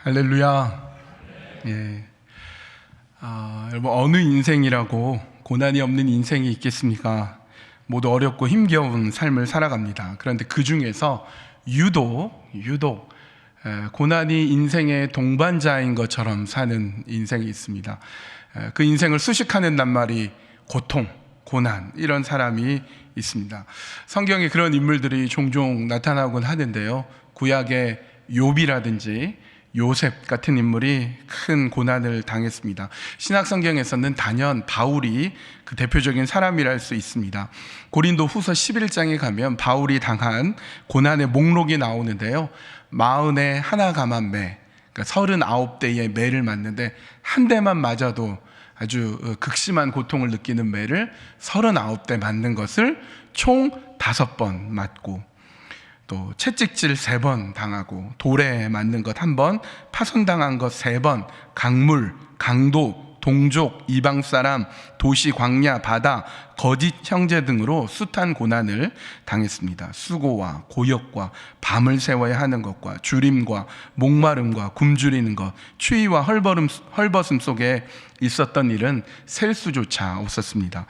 할렐루야. 여러분, 어느 인생이라고 고난이 없는 인생이 있겠습니까? 모두 어렵고 힘겨운 삶을 살아갑니다. 그런데 그 중에서 유독 고난이 인생의 동반자인 것처럼 사는 인생이 있습니다. 그 인생을 수식하는 낱말이 고통, 고난, 이런 사람이 있습니다. 성경에 그런 인물들이 종종 나타나곤 하는데요, 구약의 욥이라든지 요셉 같은 인물이 큰 고난을 당했습니다. 신약 성경에서는 단연 바울이 그 대표적인 사람이라 할 수 있습니다. 고린도 후서 11장에 가면 바울이 당한 고난의 목록이 나오는데요, 41 감한 매, 그러니까 39대의 매를 맞는데 한 대만 맞아도 아주 극심한 고통을 느끼는 매를 39대 맞는 것을 총 5번 맞고, 또 채찍질 3번 당하고, 돌에 맞는 것 1번, 파손당한 것 3번, 강물, 강도, 동족, 이방 사람, 도시, 광야, 바다, 거짓 형제 등으로 숱한 고난을 당했습니다. 수고와 고역과 밤을 새워야 하는 것과 주림과 목마름과 굶주리는 것, 추위와 헐벗음 속에 있었던 일은 셀 수조차 없었습니다.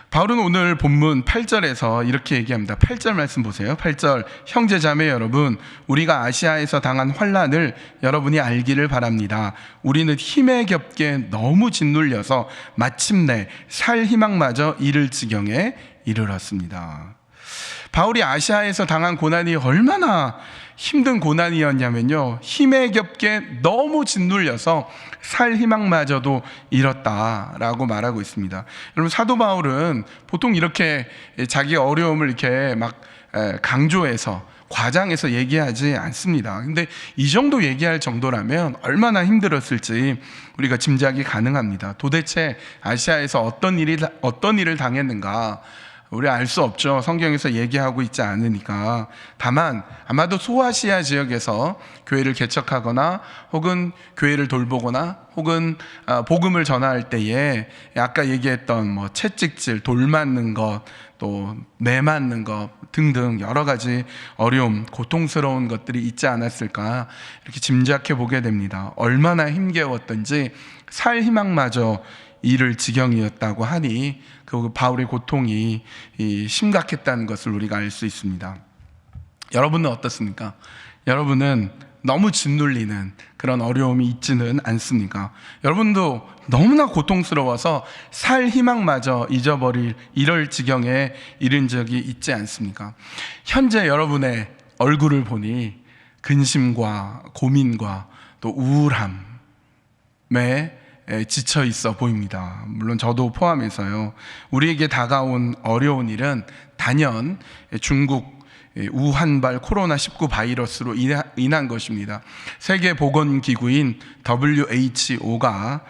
바울은 오늘 본문 8절에서 이렇게 얘기합니다. 8절 말씀 보세요. 8절, 형제 자매 여러분, 우리가 아시아에서 당한 환난을 여러분이 알기를 바랍니다. 우리는 힘에 겹게 너무 짓눌려서 마침내 살 희망마저 잃을 지경에 이르렀습니다. 바울이 아시아에서 당한 고난이 얼마나 힘든 고난이었냐면요, 힘에 겹게 너무 짓눌려서 살 희망마저도 잃었다라고 말하고 있습니다. 여러분, 사도 바울은 보통 이렇게 자기 어려움을 이렇게 막 강조해서 과장해서 얘기하지 않습니다. 근데 이 정도 얘기할 정도라면 얼마나 힘들었을지 우리가 짐작이 가능합니다. 도대체 아시아에서 어떤 일을 당했는가, 우리 알 수 없죠. 성경에서 얘기하고 있지 않으니까. 다만 아마도 소아시아 지역에서 교회를 개척하거나 혹은 교회를 돌보거나 혹은 복음을 전할 때에 아까 얘기했던 채찍질, 돌 맞는 것, 또 매 맞는 것 등등 여러 가지 어려움, 고통스러운 것들이 있지 않았을까, 이렇게 짐작해 보게 됩니다. 얼마나 힘겨웠던지 살 희망마저 잃을 지경이었다고 하니 그 바울의 고통이 심각했다는 것을 우리가 알 수 있습니다. 여러분은 어떻습니까? 여러분은 너무 짓눌리는 그런 어려움이 있지는 않습니까? 여러분도 너무나 고통스러워서 살 희망마저 잊어버릴 이럴 지경에 이른 적이 있지 않습니까? 현재 여러분의 얼굴을 보니 근심과 고민과 또 우울함에 지쳐 있어 보입니다. 물론 저도 포함해서요. 우리에게 다가온 어려운 일은 단연 중국 우한발 코로나19 바이러스로 인한 것입니다. 세계보건기구인 WHO가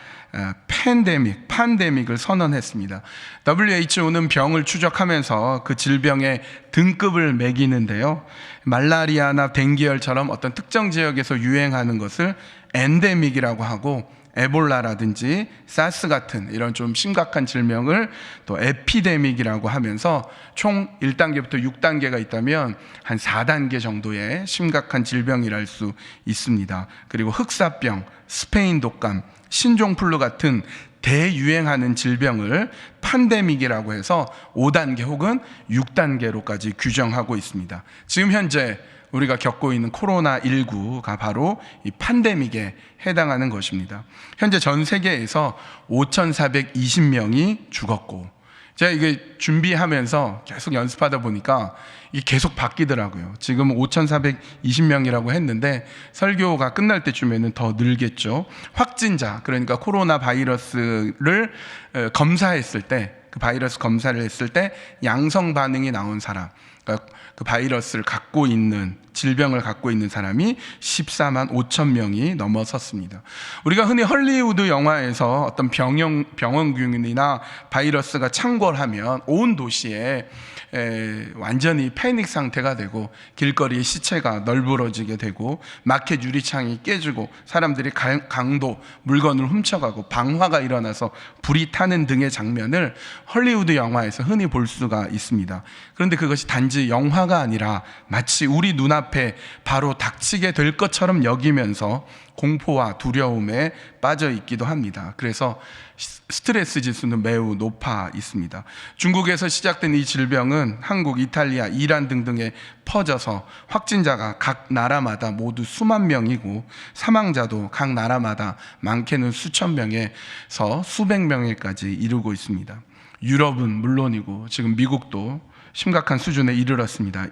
팬데믹을 선언했습니다. WHO는 병을 추적하면서 그 질병의 등급을 매기는데요, 말라리아나 댕기열처럼 어떤 특정 지역에서 유행하는 것을 엔데믹이라고 하고, 에볼라라든지 사스 같은 이런 좀 심각한 질병을 또 에피데믹이라고 하면서 총 1단계부터 6단계가 있다면 한 4단계 정도의 심각한 질병이라 할 수 있습니다. 그리고 흑사병, 스페인 독감, 신종플루 같은 대유행하는 질병을 팬데믹이라고 해서 5단계 혹은 6단계로까지 규정하고 있습니다. 지금 현재 우리가 겪고 있는 코로나19가 바로 이 팬데믹에 해당하는 것입니다. 현재 전 세계에서 5,420명이 죽었고, 제가 이게 준비하면서 계속 연습하다 보니까 이게 계속 바뀌더라고요. 지금 5,420명이라고 했는데 설교가 끝날 때쯤에는 더 늘겠죠. 확진자, 그러니까 코로나 바이러스를 검사했을 때, 그 바이러스 검사를 했을 때 양성 반응이 나온 사람, 그러니까 그 바이러스를 갖고 있는, 질병을 갖고 있는 사람이 14만 5천 명이 넘어섰습니다. 우리가 흔히 헐리우드 영화에서 어떤 병원균이나 바이러스가 창궐하면 온 도시에 완전히 패닉 상태가 되고, 길거리에 시체가 널브러지게 되고, 마켓 유리창이 깨지고, 사람들이 강도, 물건을 훔쳐가고, 방화가 일어나서 불이 타는 등의 장면을 헐리우드 영화에서 흔히 볼 수가 있습니다. 그런데 그것이 단지 영화가 아니라 마치 우리 눈앞 눈앞에 바로 닥치게 될 것처럼 여기면서 공포와 두려움에 빠져 있기도 합니다. 그래서 스트레스 지수는 매우 높아 있습니다. 중국에서 시작된 이 질병은 한국, 이탈리아, 이란 등등에 퍼져서 확진자가 각 나라마다 모두 수만 명이고 사망자도 각 나라마다 많게는 수천 명에서 수백 명에까지 이르고 있습니다. 유럽은 물론이고 지금 미국도 심각한 수준에 이르렀습니다.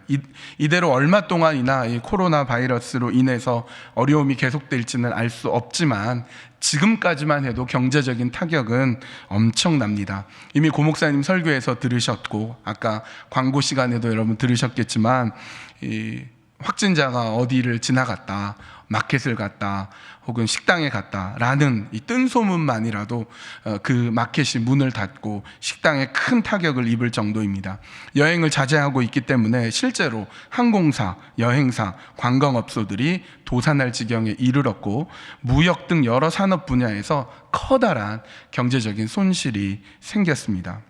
이대로 얼마 동안이나 이 코로나 바이러스로 인해서 어려움이 계속될지는 알 수 없지만 지금까지만 해도 경제적인 타격은 엄청납니다. 이미 고 목사님 설교에서 들으셨고 아까 광고 시간에도 여러분 들으셨겠지만 이 확진자가 어디를 지나갔다, 마켓을 갔다, 혹은 식당에 갔다 라는 이 뜬 소문만이라도 그 마켓이 문을 닫고 식당에 큰 타격을 입을 정도입니다. 여행을 자제하고 있기 때문에 실제로 항공사, 여행사, 관광업소들이 도산할 지경에 이르렀고 무역 등 여러 산업 분야에서 커다란 경제적인 손실이 생겼습니다.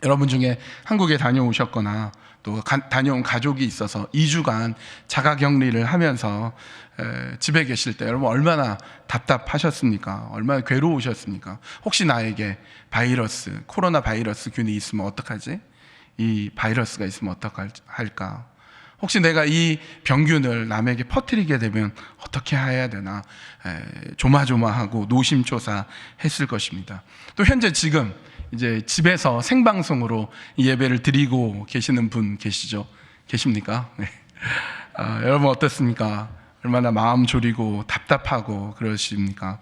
여러분 중에 한국에 다녀오셨거나 또 다녀온 가족이 있어서 2주간 자가격리를 하면서 집에 계실 때 여러분 얼마나 답답하셨습니까? 얼마나 괴로우셨습니까? 혹시 나에게 바이러스, 코로나 바이러스 균이 있으면 어떡하지? 이 바이러스가 있으면 어떡할까? 혹시 내가 이 병균을 남에게 퍼뜨리게 되면 어떻게 해야 되나 조마조마하고 노심초사했을 것입니다. 또 현재 지금 이제 집에서 생방송으로 이 예배를 드리고 계시는 분 계십니까? 네. 여러분 어떻습니까? 얼마나 마음 졸이고 답답하고 그러십니까?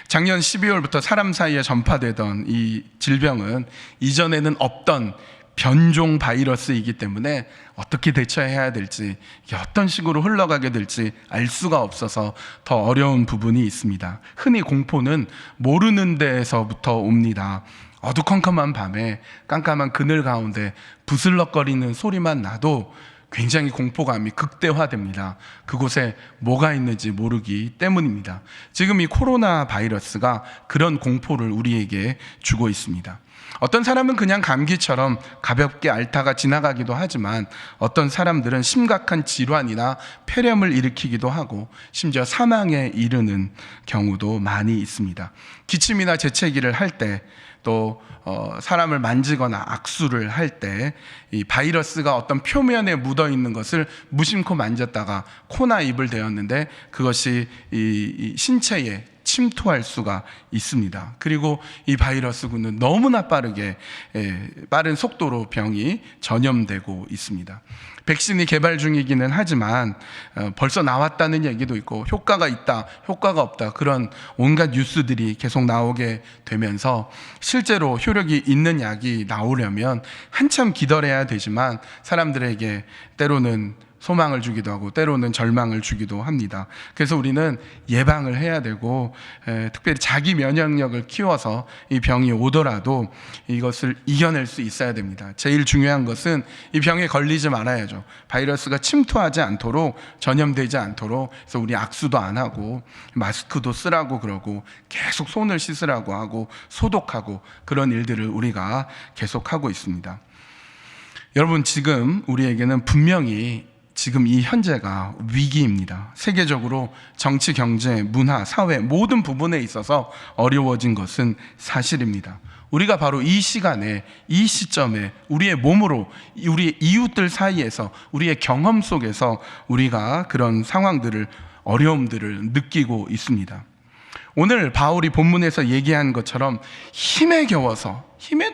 작년 12월부터 사람 사이에 전파되던 이 질병은 이전에는 없던 변종 바이러스이기 때문에 어떻게 대처해야 될지, 이게 어떤 식으로 흘러가게 될지 알 수가 없어서 더 어려운 부분이 있습니다. 흔히 공포는 모르는 데에서부터 옵니다. 어두컴컴한 밤에 깜깜한 그늘 가운데 부슬럭거리는 소리만 나도 굉장히 공포감이 극대화됩니다. 그곳에 뭐가 있는지 모르기 때문입니다. 지금 이 코로나 바이러스가 그런 공포를 우리에게 주고 있습니다. 어떤 사람은 그냥 감기처럼 가볍게 앓다가 지나가기도 하지만 어떤 사람들은 심각한 질환이나 폐렴을 일으키기도 하고 심지어 사망에 이르는 경우도 많이 있습니다. 기침이나 재채기를 할 때 또 사람을 만지거나 악수를 할 때 이 바이러스가 어떤 표면에 묻어 있는 것을 무심코 만졌다가 코나 입을 대었는데 그것이 이 신체에 침투할 수가 있습니다. 그리고 이 바이러스군은 너무나 빠른 속도로 병이 전염되고 있습니다. 백신이 개발 중이기는 하지만 벌써 나왔다는 얘기도 있고 효과가 있다, 효과가 없다 그런 온갖 뉴스들이 계속 나오게 되면서 실제로 효력이 있는 약이 나오려면 한참 기다려야 되지만 사람들에게 때로는 소망을 주기도 하고 때로는 절망을 주기도 합니다. 그래서 우리는 예방을 해야 되고 특별히 자기 면역력을 키워서 이 병이 오더라도 이것을 이겨낼 수 있어야 됩니다. 제일 중요한 것은 이 병에 걸리지 말아야죠. 바이러스가 침투하지 않도록, 전염되지 않도록 그래서 우리 악수도 안 하고 마스크도 쓰라고 그러고 계속 손을 씻으라고 하고 소독하고 그런 일들을 우리가 계속하고 있습니다. 여러분 지금 우리에게는 분명히 지금 이 현재가 위기입니다. 세계적으로 정치, 경제, 문화, 사회 모든 부분에 있어서 어려워진 것은 사실입니다. 우리가 바로 이 시간에, 이 시점에 우리의 몸으로, 우리의 이웃들 사이에서, 우리의 경험 속에서 우리가 그런 상황들을, 어려움들을 느끼고 있습니다. 오늘 바울이 본문에서 얘기한 것처럼 힘에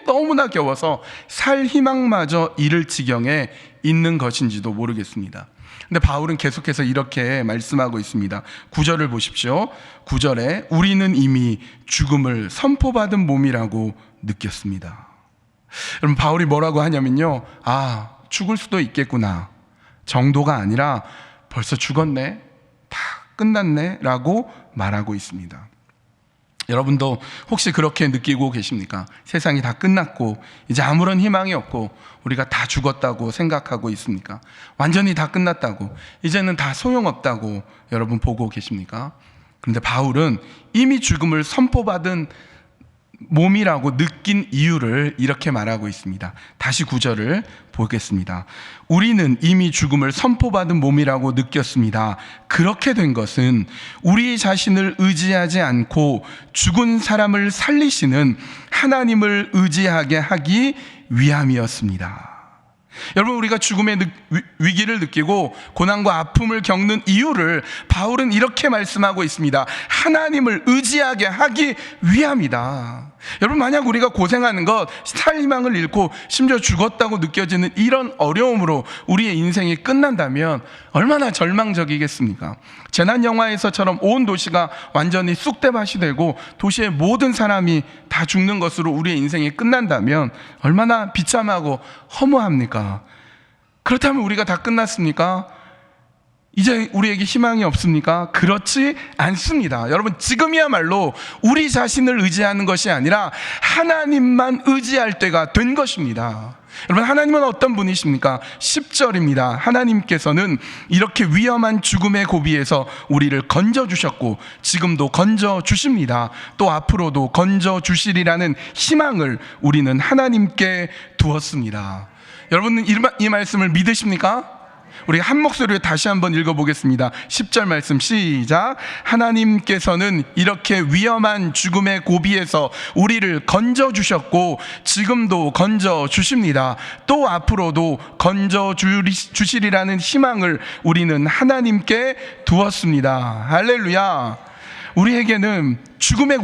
너무나 겨워서 살 희망마저 잃을 지경에 있는 것인지도 모르겠습니다. 근데 바울은 계속해서 이렇게 말씀하고 있습니다. 9절을 보십시오. 9절에 우리는 이미 죽음을 선포받은 몸이라고 느꼈습니다. 여러분 바울이 뭐라고 하냐면요, 죽을 수도 있겠구나 정도가 아니라 벌써 죽었네, 다 끝났네 라고 말하고 있습니다. 여러분도 혹시 그렇게 느끼고 계십니까? 세상이 다 끝났고 이제 아무런 희망이 없고 우리가 다 죽었다고 생각하고 있습니까? 완전히 다 끝났다고, 이제는 다 소용없다고 여러분 보고 계십니까? 그런데 바울은 이미 죽음을 선포받은 몸이라고 느낀 이유를 이렇게 말하고 있습니다. 다시 9절을 보겠습니다. 우리는 이미 죽음을 선포받은 몸이라고 느꼈습니다. 그렇게 된 것은 우리 자신을 의지하지 않고 죽은 사람을 살리시는 하나님을 의지하게 하기 위함이었습니다. 여러분, 우리가 죽음의 위기를 느끼고 고난과 아픔을 겪는 이유를 바울은 이렇게 말씀하고 있습니다. 하나님을 의지하게 하기 위함이다. 여러분, 만약 우리가 고생하는 것, 살 희망을 잃고 심지어 죽었다고 느껴지는 이런 어려움으로 우리의 인생이 끝난다면 얼마나 절망적이겠습니까? 재난 영화에서처럼 온 도시가 완전히 쑥대밭이 되고 도시의 모든 사람이 다 죽는 것으로 우리의 인생이 끝난다면 얼마나 비참하고 허무합니까? 그렇다면 우리가 다 끝났습니까? 이제 우리에게 희망이 없습니까? 그렇지 않습니다. 여러분, 지금이야말로 우리 자신을 의지하는 것이 아니라 하나님만 의지할 때가 된 것입니다. 여러분, 하나님은 어떤 분이십니까? 10절입니다. 하나님께서는 이렇게 위험한 죽음의 고비에서 우리를 건져주셨고 지금도 건져주십니다. 또 앞으로도 건져주시리라는 희망을 우리는 하나님께 두었습니다. 여러분은 이 말씀을 믿으십니까? 우리 한 목소리로 다시 한번 읽어보겠습니다. 10절 말씀 시작. 하나님께서는 이렇게 위험한 죽음의 고비에서 우리를 건져주셨고 지금도 건져주십니다. 또 앞으로도 건져주시리라는 희망을 우리는 하나님께 두었습니다. 할렐루야. 우리에게는 죽음의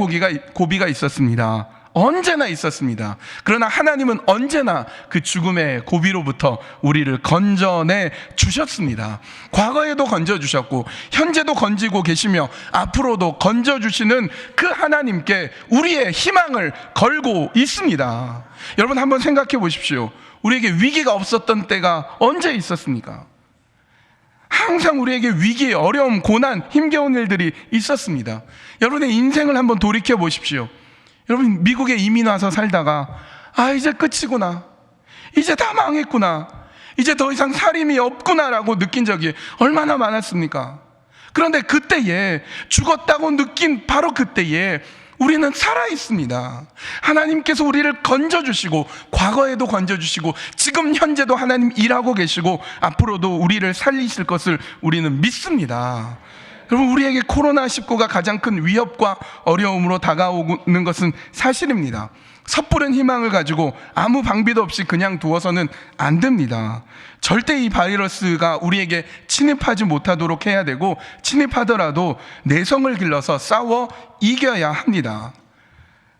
고비가 있었습니다. 언제나 있었습니다. 그러나 하나님은 언제나 그 죽음의 고비로부터 우리를 건져내 주셨습니다. 과거에도 건져주셨고 현재도 건지고 계시며 앞으로도 건져주시는 그 하나님께 우리의 희망을 걸고 있습니다. 여러분, 한번 생각해 보십시오. 우리에게 위기가 없었던 때가 언제 있었습니까? 항상 우리에게 위기, 어려움, 고난, 힘겨운 일들이 있었습니다. 여러분의 인생을 한번 돌이켜 보십시오. 여러분, 미국에 이민 와서 살다가 이제 끝이구나, 이제 다 망했구나, 이제 더 이상 살림이 없구나라고 느낀 적이 얼마나 많았습니까? 그런데 그때에, 죽었다고 느낀 바로 그때에 우리는 살아있습니다. 하나님께서 우리를 건져주시고 과거에도 건져주시고 지금 현재도 하나님 일하고 계시고 앞으로도 우리를 살리실 것을 우리는 믿습니다. 여러분, 우리에게 코로나19가 가장 큰 위협과 어려움으로 다가오는 것은 사실입니다. 섣부른 희망을 가지고 아무 방비도 없이 그냥 두어서는 안 됩니다. 절대 이 바이러스가 우리에게 침입하지 못하도록 해야 되고 침입하더라도 내성을 길러서 싸워 이겨야 합니다.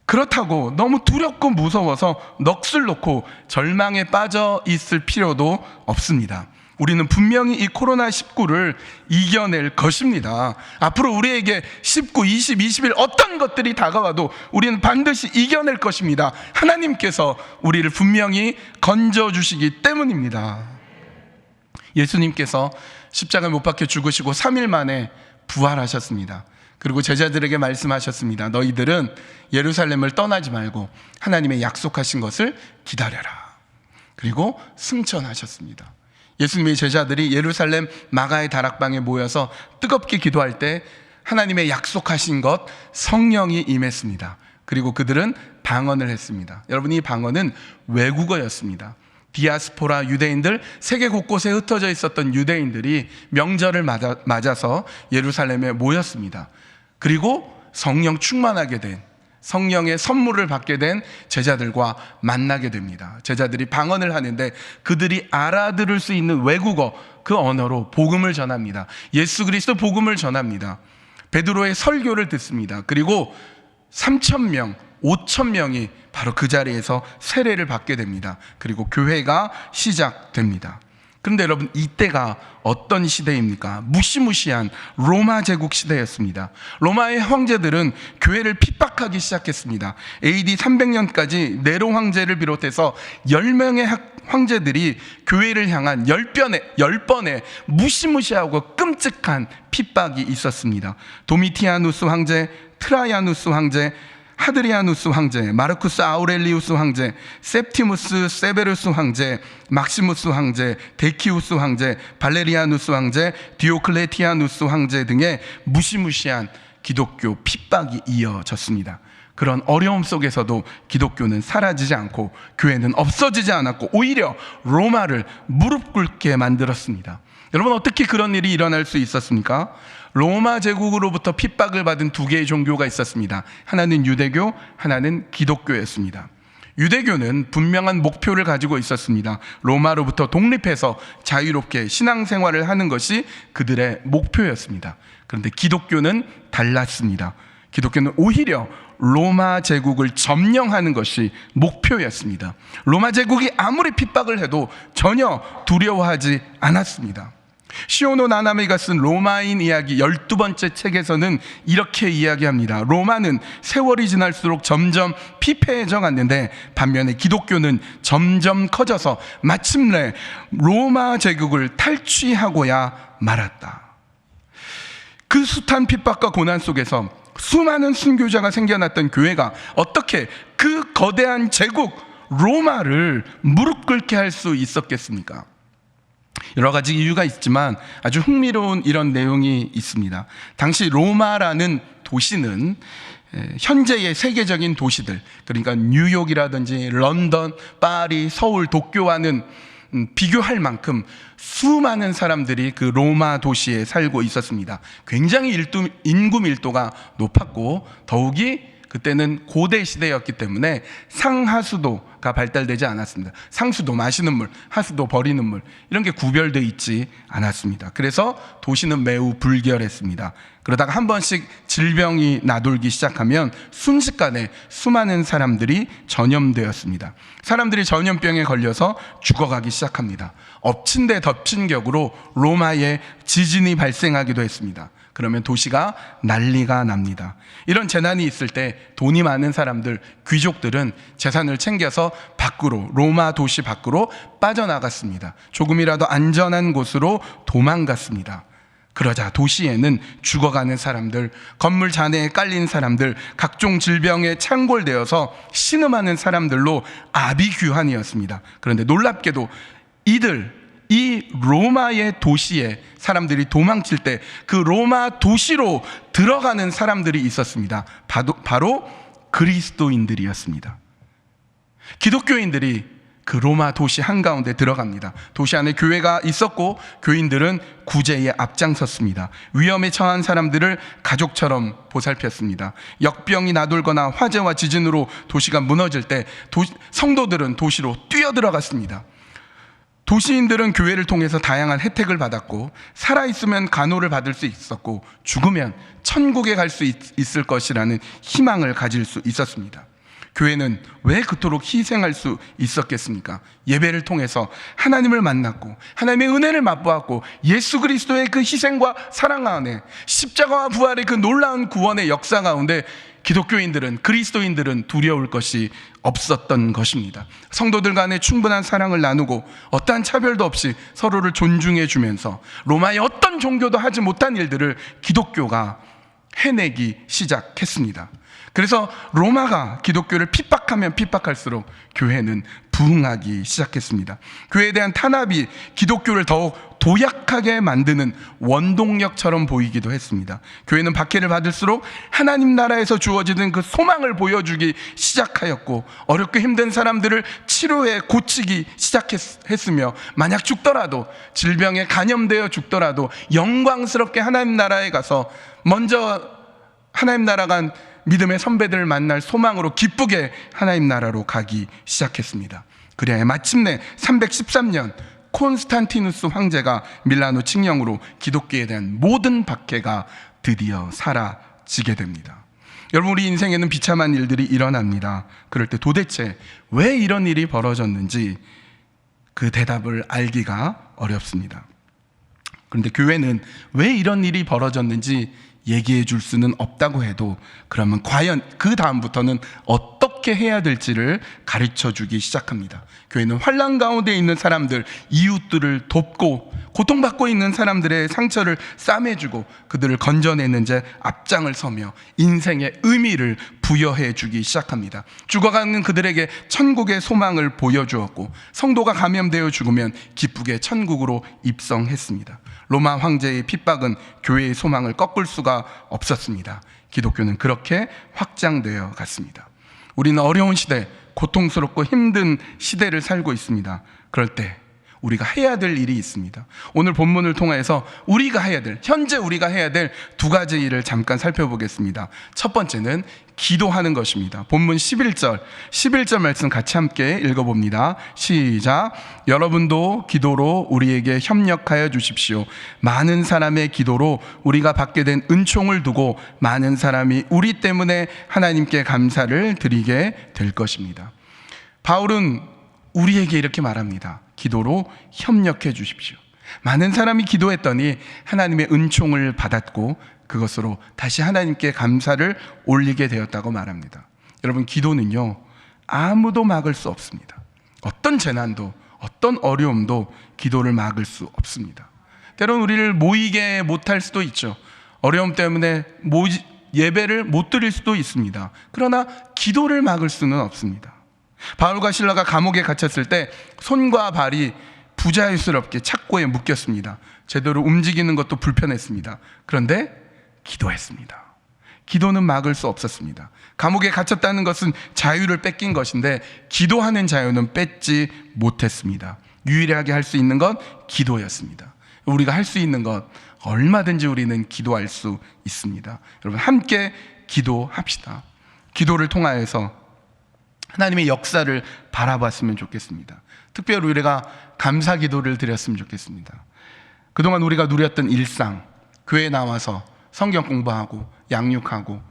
그렇다고 너무 두렵고 무서워서 넋을 놓고 절망에 빠져 있을 필요도 없습니다. 우리는 분명히 이 코로나19를 이겨낼 것입니다. 앞으로 우리에게 19, 20, 21 어떤 것들이 다가와도 우리는 반드시 이겨낼 것입니다. 하나님께서 우리를 분명히 건져주시기 때문입니다. 예수님께서 십자가에 못 박혀 죽으시고 3일 만에 부활하셨습니다. 그리고 제자들에게 말씀하셨습니다. 너희들은 예루살렘을 떠나지 말고 하나님의 약속하신 것을 기다려라. 그리고 승천하셨습니다. 예수님의 제자들이 예루살렘 마가의 다락방에 모여서 뜨겁게 기도할 때 하나님의 약속하신 것, 성령이 임했습니다. 그리고 그들은 방언을 했습니다. 여러분, 이 방언은 외국어였습니다. 디아스포라 유대인들, 세계 곳곳에 흩어져 있었던 유대인들이 명절을 맞아서 예루살렘에 모였습니다. 그리고 성령 충만하게 된, 성령의 선물을 받게 된 제자들과 만나게 됩니다. 제자들이 방언을 하는데 그들이 알아들을 수 있는 외국어, 그 언어로 복음을 전합니다. 예수 그리스도 복음을 전합니다. 베드로의 설교를 듣습니다. 그리고 3,000명, 5,000명이 바로 그 자리에서 세례를 받게 됩니다. 그리고 교회가 시작됩니다. 그런데 여러분, 이때가 어떤 시대입니까? 무시무시한 로마 제국 시대였습니다. 로마의 황제들은 교회를 핍박하기 시작했습니다. AD 300년까지 네로 황제를 비롯해서 10명의 황제들이 교회를 향한 10번의 무시무시하고 끔찍한 핍박이 있었습니다. 도미티아누스 황제, 트라이아누스 황제, 하드리아누스 황제, 마르쿠스 아우렐리우스 황제, 셉티무스 세베루스 황제, 막시무스 황제, 데키우스 황제, 발레리아누스 황제, 디오클레티아누스 황제 등의 무시무시한 기독교 핍박이 이어졌습니다. 그런 어려움 속에서도 기독교는 사라지지 않고 교회는 없어지지 않았고 오히려 로마를 무릎 꿇게 만들었습니다. 여러분, 어떻게 그런 일이 일어날 수 있었습니까? 로마 제국으로부터 핍박을 받은 두 개의 종교가 있었습니다. 하나는 유대교, 하나는 기독교였습니다. 유대교는 분명한 목표를 가지고 있었습니다. 로마로부터 독립해서 자유롭게 신앙생활을 하는 것이 그들의 목표였습니다. 그런데 기독교는 달랐습니다. 기독교는 오히려 로마 제국을 점령하는 것이 목표였습니다. 로마 제국이 아무리 핍박을 해도 전혀 두려워하지 않았습니다. 시오노 나나미가 쓴 로마인 이야기 12번째 책에서는 이렇게 이야기합니다. 로마는 세월이 지날수록 점점 피폐해져 갔는데 반면에 기독교는 점점 커져서 마침내 로마 제국을 탈취하고야 말았다. 그 숱한 핍박과 고난 속에서 수많은 순교자가 생겨났던 교회가 어떻게 그 거대한 제국 로마를 무릎 꿇게 할 수 있었겠습니까? 여러 가지 이유가 있지만 아주 흥미로운 이런 내용이 있습니다. 당시 로마라는 도시는 현재의 세계적인 도시들, 그러니까 뉴욕이라든지 런던, 파리, 서울, 도쿄와는 비교할 만큼 수많은 사람들이 그 로마 도시에 살고 있었습니다. 굉장히 인구 밀도가 높았고 더욱이 그때는 고대 시대였기 때문에 상하수도가 발달되지 않았습니다. 상수도, 마시는 물, 하수도, 버리는 물, 이런 게 구별되어 있지 않았습니다. 그래서 도시는 매우 불결했습니다. 그러다가 한 번씩 질병이 나돌기 시작하면 순식간에 수많은 사람들이 전염되었습니다. 사람들이 전염병에 걸려서 죽어가기 시작합니다. 엎친 데 덮친 격으로 로마에 지진이 발생하기도 했습니다. 그러면 도시가 난리가 납니다. 이런 재난이 있을 때 돈이 많은 사람들, 귀족들은 재산을 챙겨서 밖으로, 로마 도시 밖으로 빠져나갔습니다. 조금이라도 안전한 곳으로 도망갔습니다. 그러자 도시에는 죽어가는 사람들, 건물 잔해에 깔린 사람들, 각종 질병에 창궐되어서 신음하는 사람들로 아비규환이었습니다. 그런데 놀랍게도 이 로마의 도시에 사람들이 도망칠 때 그 로마 도시로 들어가는 사람들이 있었습니다. 바로 그리스도인들이었습니다. 기독교인들이 그 로마 도시 한가운데 들어갑니다. 도시 안에 교회가 있었고 교인들은 구제에 앞장섰습니다. 위험에 처한 사람들을 가족처럼 보살폈습니다. 역병이 나돌거나 화재와 지진으로 도시가 무너질 때 성도들은 도시로 뛰어들어갔습니다. 도시인들은 교회를 통해서 다양한 혜택을 받았고 살아있으면 간호를 받을 수 있었고 죽으면 천국에 갈 수 있을 것이라는 희망을 가질 수 있었습니다. 교회는 왜 그토록 희생할 수 있었겠습니까? 예배를 통해서 하나님을 만났고 하나님의 은혜를 맛보았고 예수 그리스도의 그 희생과 사랑 안에 십자가와 부활의 그 놀라운 구원의 역사 가운데 기독교인들은, 그리스도인들은 두려울 것이 없었던 것입니다. 성도들 간에 충분한 사랑을 나누고 어떠한 차별도 없이 서로를 존중해 주면서 로마의 어떤 종교도 하지 못한 일들을 기독교가 해내기 시작했습니다. 그래서 로마가 기독교를 핍박하면 핍박할수록 교회는 부흥하기 시작했습니다. 교회에 대한 탄압이 기독교를 더욱 도약하게 만드는 원동력처럼 보이기도 했습니다. 교회는 박해를 받을수록 하나님 나라에서 주어지는 그 소망을 보여주기 시작하였고 어렵고 힘든 사람들을 치료해 고치기 시작했으며 만약 죽더라도, 질병에 감염되어 죽더라도 영광스럽게 하나님 나라에 가서 먼저 하나님 나라 간 믿음의 선배들을 만날 소망으로 기쁘게 하나님 나라로 가기 시작했습니다. 그래야 마침내 313년 콘스탄티누스 황제가 밀라노 칙령으로 기독교에 대한 모든 박해가 드디어 사라지게 됩니다. 여러분, 우리 인생에는 비참한 일들이 일어납니다. 그럴 때 도대체 왜 이런 일이 벌어졌는지 그 대답을 알기가 어렵습니다. 그런데 교회는 왜 이런 일이 벌어졌는지 얘기해 줄 수는 없다고 해도 그러면 과연 그 다음부터는 어떻게 해야 될지를 가르쳐 주기 시작합니다. 교회는 환난 가운데 있는 사람들, 이웃들을 돕고 고통받고 있는 사람들의 상처를 싸매주고 그들을 건져내는 데 앞장을 서며 인생의 의미를 부여해 주기 시작합니다. 죽어가는 그들에게 천국의 소망을 보여주었고 성도가 감염되어 죽으면 기쁘게 천국으로 입성했습니다. 로마 황제의 핍박은 교회의 소망을 꺾을 수가 없었습니다. 기독교는 그렇게 확장되어 갔습니다. 우리는 어려운 시대, 고통스럽고 힘든 시대를 살고 있습니다. 그럴 때 우리가 해야 될 일이 있습니다. 오늘 본문을 통해서 현재 우리가 해야 될 두 가지 일을 잠깐 살펴보겠습니다. 첫 번째는 기도하는 것입니다. 본문 11절 말씀 같이 함께 읽어봅니다. 시작. 여러분도 기도로 우리에게 협력하여 주십시오. 많은 사람의 기도로 우리가 받게 된 은총을 두고 많은 사람이 우리 때문에 하나님께 감사를 드리게 될 것입니다. 바울은 우리에게 이렇게 말합니다. 기도로 협력해 주십시오. 많은 사람이 기도했더니 하나님의 은총을 받았고 그것으로 다시 하나님께 감사를 올리게 되었다고 말합니다. 여러분, 기도는요, 아무도 막을 수 없습니다. 어떤 재난도, 어떤 어려움도 기도를 막을 수 없습니다. 때로는 우리를 모이게 못할 수도 있죠. 어려움 때문에 예배를 못 드릴 수도 있습니다. 그러나 기도를 막을 수는 없습니다. 바울과 실라가 감옥에 갇혔을 때 손과 발이 부자유스럽게 착고에 묶였습니다. 제대로 움직이는 것도 불편했습니다. 그런데 기도했습니다. 기도는 막을 수 없었습니다. 감옥에 갇혔다는 것은 자유를 뺏긴 것인데 기도하는 자유는 뺏지 못했습니다. 유일하게 할 수 있는 건 기도였습니다. 우리가 할 수 있는 것 얼마든지 우리는 기도할 수 있습니다. 여러분, 함께 기도합시다. 기도를 통하여서 하나님의 역사를 바라봤으면 좋겠습니다. 특별히 우리가 감사 기도를 드렸으면 좋겠습니다. 그동안 우리가 누렸던 일상, 교회에 나와서 성경 공부하고 양육하고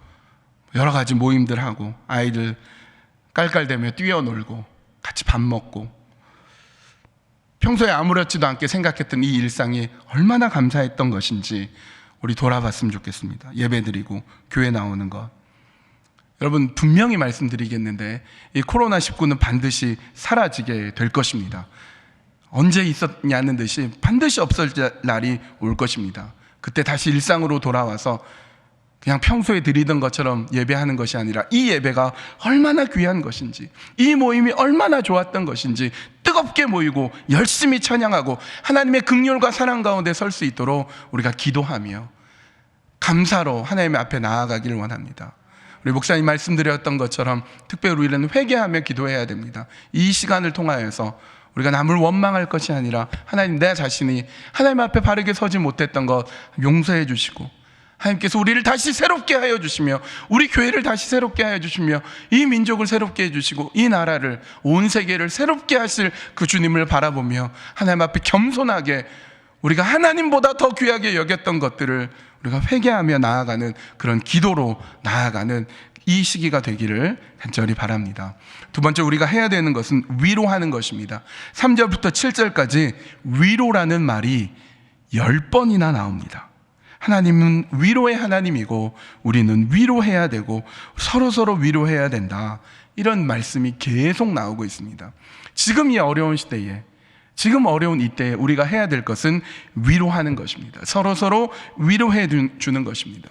여러 가지 모임들 하고 아이들 깔깔대며 뛰어놀고 같이 밥 먹고 평소에 아무렇지도 않게 생각했던 이 일상이 얼마나 감사했던 것인지 우리 돌아봤으면 좋겠습니다. 예배드리고 교회 나오는 것. 여러분, 분명히 말씀드리겠는데 이 코로나19는 반드시 사라지게 될 것입니다. 언제 있었냐는 듯이 반드시 없어질 날이 올 것입니다. 그때 다시 일상으로 돌아와서 그냥 평소에 드리던 것처럼 예배하는 것이 아니라 이 예배가 얼마나 귀한 것인지, 이 모임이 얼마나 좋았던 것인지 뜨겁게 모이고 열심히 찬양하고 하나님의 긍휼과 사랑 가운데 설 수 있도록 우리가 기도하며 감사로 하나님의 앞에 나아가기를 원합니다. 우리 목사님 말씀드렸던 것처럼 특별히 우리는 회개하며 기도해야 됩니다. 이 시간을 통하여서 우리가 남을 원망할 것이 아니라 하나님, 내 자신이 하나님 앞에 바르게 서지 못했던 것 용서해 주시고 하나님께서 우리를 다시 새롭게 하여 주시며 우리 교회를 다시 새롭게 하여 주시며 이 민족을 새롭게 해주시고 이 나라를, 온 세계를 새롭게 하실 그 주님을 바라보며 하나님 앞에 겸손하게 우리가 하나님보다 더 귀하게 여겼던 것들을 우리가 회개하며 나아가는 그런 기도로 나아가는 이 시기가 되기를 간절히 바랍니다. 두 번째, 우리가 해야 되는 것은 위로하는 것입니다. 3절부터 7절까지 위로라는 말이 10번이나 나옵니다. 하나님은 위로의 하나님이고 우리는 위로해야 되고 서로 위로해야 된다. 이런 말씀이 계속 나오고 있습니다. 지금 이 어려운 시대에, 지금 어려운 이때에 우리가 해야 될 것은 위로하는 것입니다. 서로 위로해 주는 것입니다.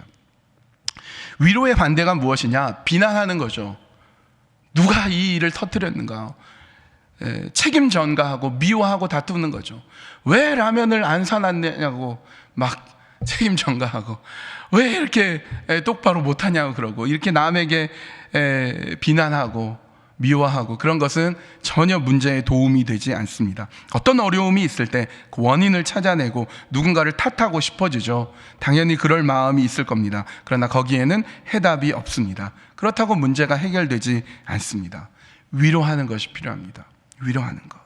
위로의 반대가 무엇이냐? 비난하는 거죠. 누가 이 일을 터뜨렸는가? 책임 전가하고 미워하고 다투는 거죠. 왜 라면을 안 사놨냐고 막 책임 전가하고, 왜 이렇게 똑바로 못하냐고 그러고, 이렇게 남에게 비난하고 미워하고, 그런 것은 전혀 문제에 도움이 되지 않습니다. 어떤 어려움이 있을 때 그 원인을 찾아내고 누군가를 탓하고 싶어지죠. 당연히 그럴 마음이 있을 겁니다. 그러나 거기에는 해답이 없습니다. 그렇다고 문제가 해결되지 않습니다. 위로하는 것이 필요합니다. 위로하는 것.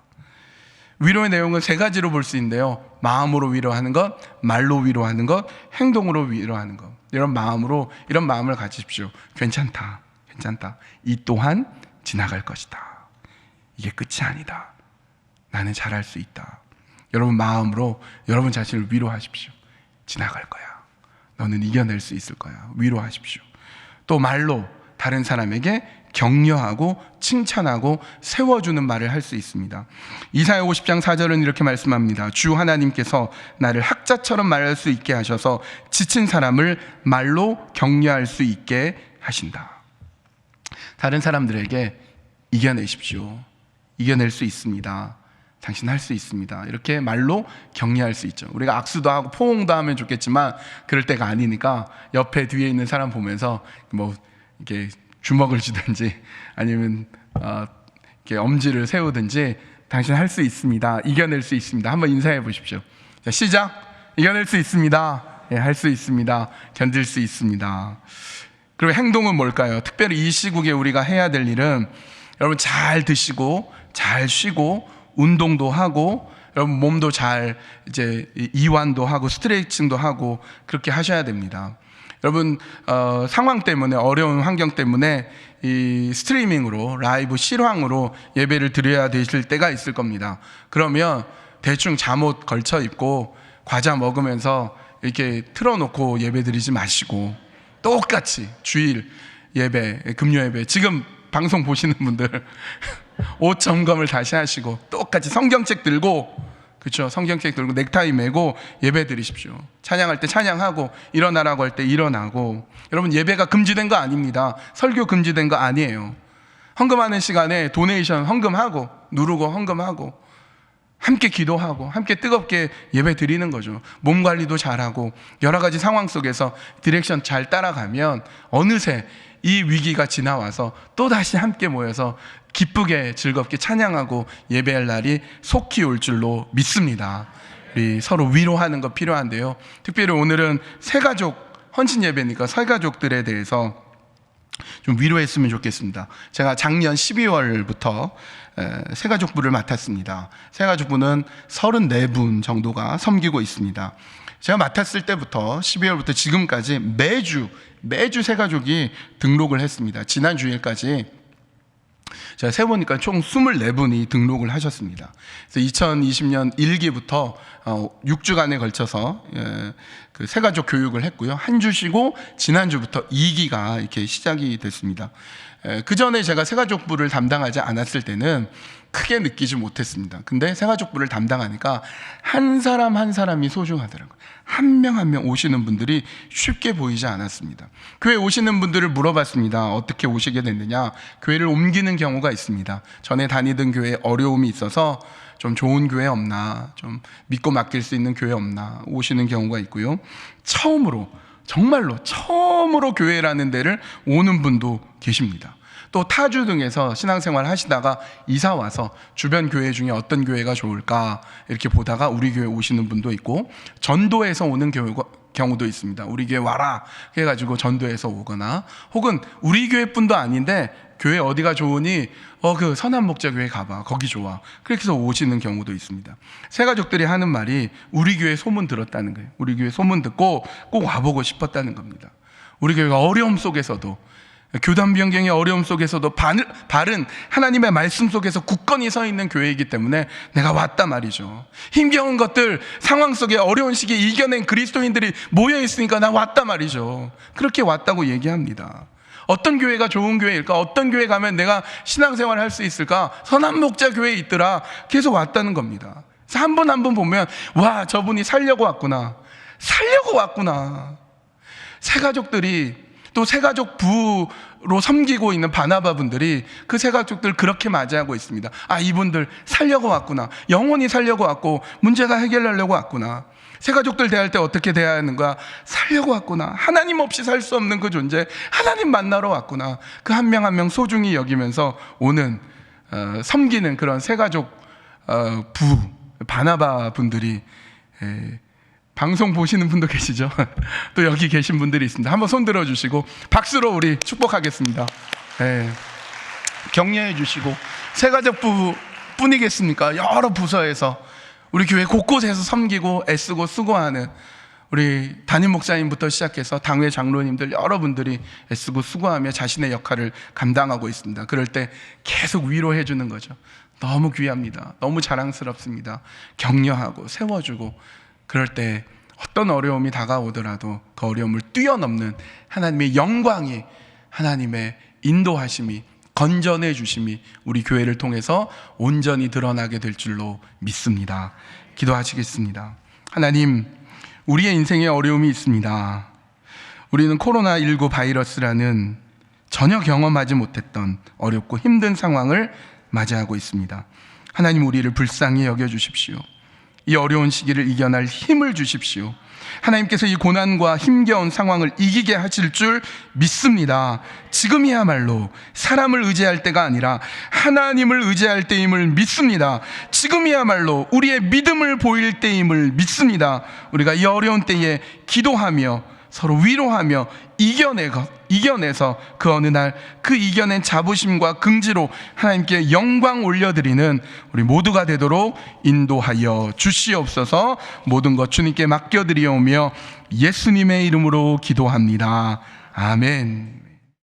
위로의 내용은 세 가지로 볼 수 있는데요. 마음으로 위로하는 것, 말로 위로하는 것, 행동으로 위로하는 것. 이런 마음을 가지십시오. 괜찮다. 이 또한 지나갈 것이다. 이게 끝이 아니다. 나는 잘할 수 있다. 여러분 마음으로 여러분 자신을 위로하십시오. 지나갈 거야. 너는 이겨낼 수 있을 거야. 위로하십시오. 또 말로 다른 사람에게 격려하고 칭찬하고 세워주는 말을 할 수 있습니다. 이사야 50장 4절은 이렇게 말씀합니다. 주 하나님께서 나를 학자처럼 말할 수 있게 하셔서 지친 사람을 말로 격려할 수 있게 하신다. 다른 사람들에게 이겨내십시오. 이겨낼 수 있습니다. 당신 할 수 있습니다. 이렇게 말로 격려할 수 있죠. 우리가 악수도 하고 포옹도 하면 좋겠지만 그럴 때가 아니니까 옆에 뒤에 있는 사람 보면서 뭐 이렇게 주먹을 쥐든지 아니면 이렇게 엄지를 세우든지 당신 할 수 있습니다. 이겨낼 수 있습니다. 한번 인사해 보십시오. 자, 시작. 이겨낼 수 있습니다. 예, 할 수 있습니다. 견딜 수 있습니다. 그리고 행동은 뭘까요? 특별히 이 시국에 우리가 해야 될 일은 여러분 잘 드시고 잘 쉬고 운동도 하고 여러분 몸도 잘 이제 이완도 하고 스트레칭도 하고 그렇게 하셔야 됩니다. 여러분 상황 때문에 어려운 환경 때문에 이 스트리밍으로 라이브 실황으로 예배를 드려야 되실 때가 있을 겁니다. 그러면 대충 잠옷 걸쳐 입고 과자 먹으면서 이렇게 틀어놓고 예배 드리지 마시고 똑같이 주일 예배, 금요 예배 지금 방송 보시는 분들 옷 점검을 다시 하시고 똑같이 성경책 들고 그렇죠? 성경책 들고 넥타이 메고 예배 드리십시오. 찬양할 때 찬양하고 일어나라고 할 때 일어나고. 여러분 예배가 금지된 거 아닙니다. 설교 금지된 거 아니에요. 헌금하는 시간에 도네이션 헌금하고 누르고 헌금하고 함께 기도하고 함께 뜨겁게 예배 드리는 거죠. 몸 관리도 잘하고 여러 가지 상황 속에서 디렉션 잘 따라가면 어느새 이 위기가 지나와서 또다시 함께 모여서 기쁘게 즐겁게 찬양하고 예배할 날이 속히 올 줄로 믿습니다. 우리 서로 위로하는 거 필요한데요. 특별히 오늘은 새가족 헌신 예배니까 새가족들에 대해서 좀 위로했으면 좋겠습니다. 제가 작년 12월부터 새가족부를 맡았습니다. 새가족부는 34분 정도가 섬기고 있습니다. 제가 맡았을 때부터 12월부터 지금까지 매주 새가족이 등록을 했습니다. 지난 주일까지 제가 세보니까 총 24분이 등록을 하셨습니다. 그래서 2020년 1기부터 6주간에 걸쳐서 그 새가족 교육을 했고요. 한 주 쉬고 지난주부터 2기가 이렇게 시작이 됐습니다. 그 전에 제가 새가족부를 담당하지 않았을 때는 크게 느끼지 못했습니다. 근데 새가족부를 담당하니까 한 사람 한 사람이 소중하더라고요. 한 명 한 명 오시는 분들이 쉽게 보이지 않았습니다. 교회 오시는 분들을 물어봤습니다. 어떻게 오시게 됐느냐? 교회를 옮기는 경우가 있습니다. 전에 다니던 교회에 어려움이 있어서 좀 좋은 교회 없나, 좀 믿고 맡길 수 있는 교회 없나 오시는 경우가 있고요. 정말로 처음으로 교회라는 데를 오는 분도 계십니다. 또 타주 등에서 신앙생활 하시다가 이사 와서 주변 교회 중에 어떤 교회가 좋을까 이렇게 보다가 우리 교회 오시는 분도 있고, 전도에서 오는 경우도 있습니다. 우리 교회 와라 해가지고 전도에서 오거나, 혹은 우리 교회뿐도 아닌데 교회 어디가 좋으니 그 선한목자교회 가봐, 거기 좋아, 그렇게 해서 오시는 경우도 있습니다. 새가족들이 하는 말이 우리 교회 소문 들었다는 거예요. 우리 교회 소문 듣고 꼭 와보고 싶었다는 겁니다. 우리 교회가 어려움 속에서도, 교단 변경의 어려움 속에서도 바른 하나님의 말씀 속에서 굳건히 서 있는 교회이기 때문에 내가 왔다 말이죠. 힘겨운 것들, 상황 속에 어려운 시기에 이겨낸 그리스도인들이 모여 있으니까 나 왔다 말이죠. 그렇게 왔다고 얘기합니다. 어떤 교회가 좋은 교회일까? 어떤 교회 가면 내가 신앙생활을 할 수 있을까? 선한목자 교회에 있더라. 계속 왔다는 겁니다. 그래서 한 분 한 분 보면 와, 저분이 살려고 왔구나. 새가족들이, 또 새가족 부로 섬기고 있는 바나바 분들이 그 새가족들 그렇게 맞이하고 있습니다. 이분들 살려고 왔구나. 영원히 살려고 왔고 문제가 해결하려고 왔구나. 새가족들 대할 때 어떻게 대해야 하는가? 살려고 왔구나. 하나님 없이 살 수 없는 그 존재, 하나님 만나러 왔구나. 그 한 명 한 명 소중히 여기면서 오는 섬기는 그런 새가족 바나바 분들이, 방송 보시는 분도 계시죠? 또 여기 계신 분들이 있습니다. 한번 손 들어주시고 박수로 우리 축복하겠습니다. 격려해 주시고, 새가족부 뿐이겠습니까? 여러 부서에서 우리 교회 곳곳에서 섬기고 애쓰고 수고하는 우리 담임 목사님부터 시작해서 당회 장로님들 여러분들이 애쓰고 수고하며 자신의 역할을 감당하고 있습니다. 그럴 때 계속 위로해 주는 거죠. 너무 귀합니다. 너무 자랑스럽습니다. 격려하고 세워주고, 그럴 때 어떤 어려움이 다가오더라도 그 어려움을 뛰어넘는 하나님의 영광이, 하나님의 인도하심이, 건전해 주심이 우리 교회를 통해서 온전히 드러나게 될 줄로 믿습니다. 기도하시겠습니다. 하나님, 우리의 인생에 어려움이 있습니다. 우리는 코로나19 바이러스라는 전혀 경험하지 못했던 어렵고 힘든 상황을 맞이하고 있습니다. 하나님, 우리를 불쌍히 여겨주십시오. 이 어려운 시기를 이겨낼 힘을 주십시오. 하나님께서 이 고난과 힘겨운 상황을 이기게 하실 줄 믿습니다. 지금이야말로 사람을 의지할 때가 아니라 하나님을 의지할 때임을 믿습니다. 지금이야말로 우리의 믿음을 보일 때임을 믿습니다. 우리가 이 어려운 때에 기도하며 서로 위로하며 이겨내서 그 어느 날 그 이겨낸 자부심과 긍지로 하나님께 영광 올려드리는 우리 모두가 되도록 인도하여 주시옵소서. 모든 것 주님께 맡겨드리오며 예수님의 이름으로 기도합니다. 아멘.